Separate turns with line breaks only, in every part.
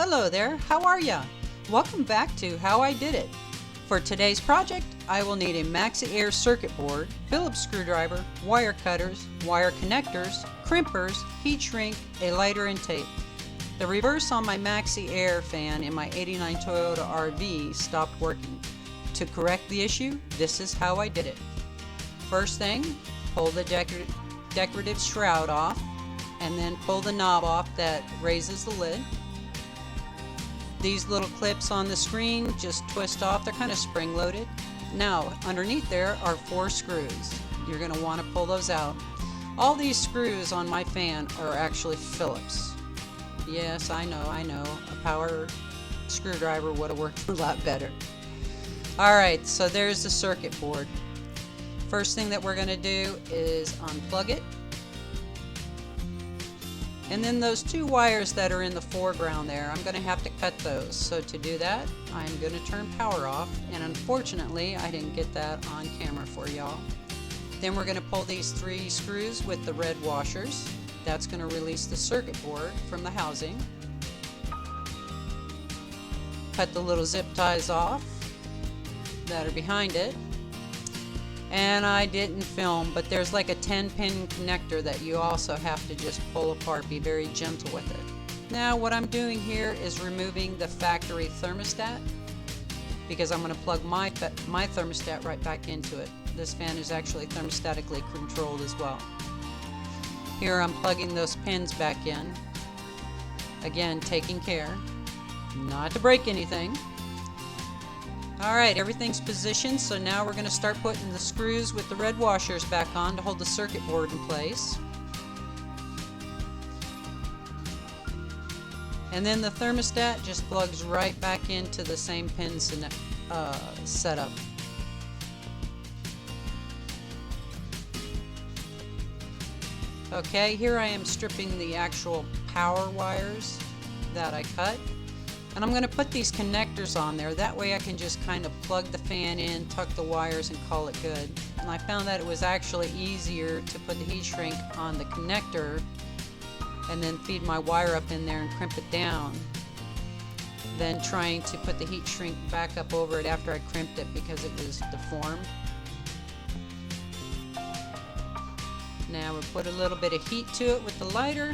Hello there, how are ya? Welcome back to How I Did It. For today's project, I will need a MaxxAir circuit board, Phillips screwdriver, wire cutters, wire connectors, crimpers, heat shrink, a lighter and tape. The reverse on my MaxxAir fan in my '89 Toyota RV stopped working. To correct the issue, this is how I did it. First thing, pull the decorative shroud off, and then pull the knob off that raises the lid. These little clips on the screen just twist off, they're kind of spring loaded. Now underneath there are 4 screws. You're going to want to pull those out. All these screws on my fan are actually Phillips. Yes, I know, a power screwdriver would have worked a lot better. Alright, so there's the circuit board. First thing that we're going to do is unplug it. And then those 2 wires that are in the foreground there, I'm going to have to cut those. So to do that, I'm going to turn power off, and unfortunately I didn't get that on camera for y'all. Then we're going to pull these 3 screws with the red washers. That's going to release the circuit board from the housing. Cut the little zip ties off that are behind it. And I didn't film, but there's like a 10-pin connector that you also have to just pull apart. Be very gentle with it. Now what I'm doing here is removing the factory thermostat, because I'm going to plug my thermostat right back into it. This fan is actually thermostatically controlled as well. Here I'm plugging those pins back in. Again, taking care not to break anything. Alright, everything's positioned, so now we're going to start putting the screws with the red washers back on to hold the circuit board in place. And then the thermostat just plugs right back into the same pins setup. Okay, here I am stripping the actual power wires that I cut. And I'm going to put these connectors on there. That way I can just kind of plug the fan in, tuck the wires, and call it good. And I found that it was actually easier to put the heat shrink on the connector and then feed my wire up in there and crimp it down than trying to put the heat shrink back up over it after I crimped it, because it was deformed. Now we'll put a little bit of heat to it with the lighter.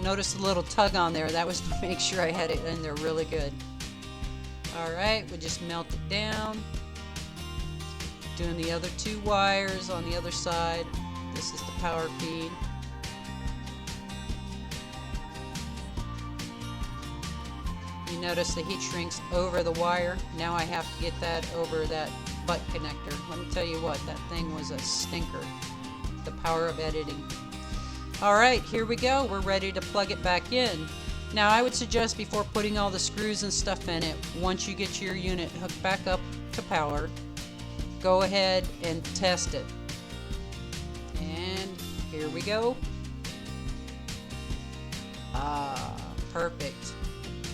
Notice the little tug on there. That was to make sure I had it in there really good. Alright, we'll just melt it down. Doing the other 2 wires on the other side. This is the power feed. You notice the heat shrinks over the wire. Now I have to get that over that butt connector. Let me tell you what, that thing was a stinker. The power of editing. Alright, here we go. We're ready to plug it back in. Now I would suggest, before putting all the screws and stuff in it, once you get your unit hooked back up to power, go ahead and test it. And here we go. Perfect.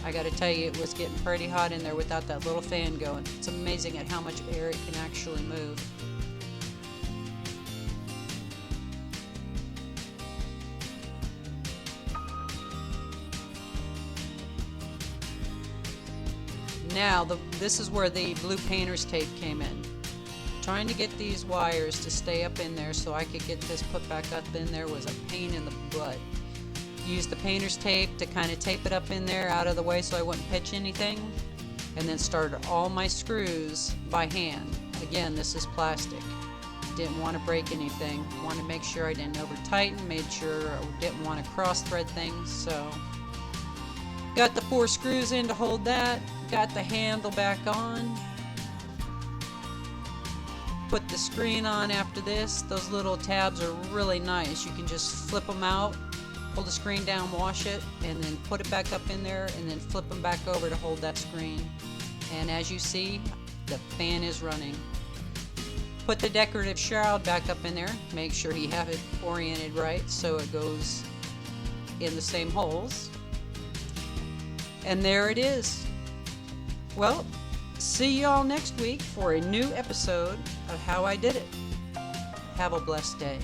I gotta tell you, it was getting pretty hot in there without that little fan going. It's amazing at how much air it can actually move. Now, this is where the blue painter's tape came in. Trying to get these wires to stay up in there so I could get this put back up in there was a pain in the butt. Used the painter's tape to kind of tape it up in there out of the way so I wouldn't pitch anything. And then started all my screws by hand. Again, this is plastic. Didn't want to break anything. Wanted to make sure I didn't over tighten. Made sure I didn't want to cross thread things. So, got the 4 screws in to hold that. Got the handle back on. Put the screen on after this. Those little tabs are really nice. You can just flip them out, pull the screen down, wash it, and then put it back up in there, and then flip them back over to hold that screen. And as you see, the fan is running. Put the decorative shroud back up in there. Make sure you have it oriented right so it goes in the same holes. And there it is. Well, see y'all next week for a new episode of How I Did It. Have a blessed day.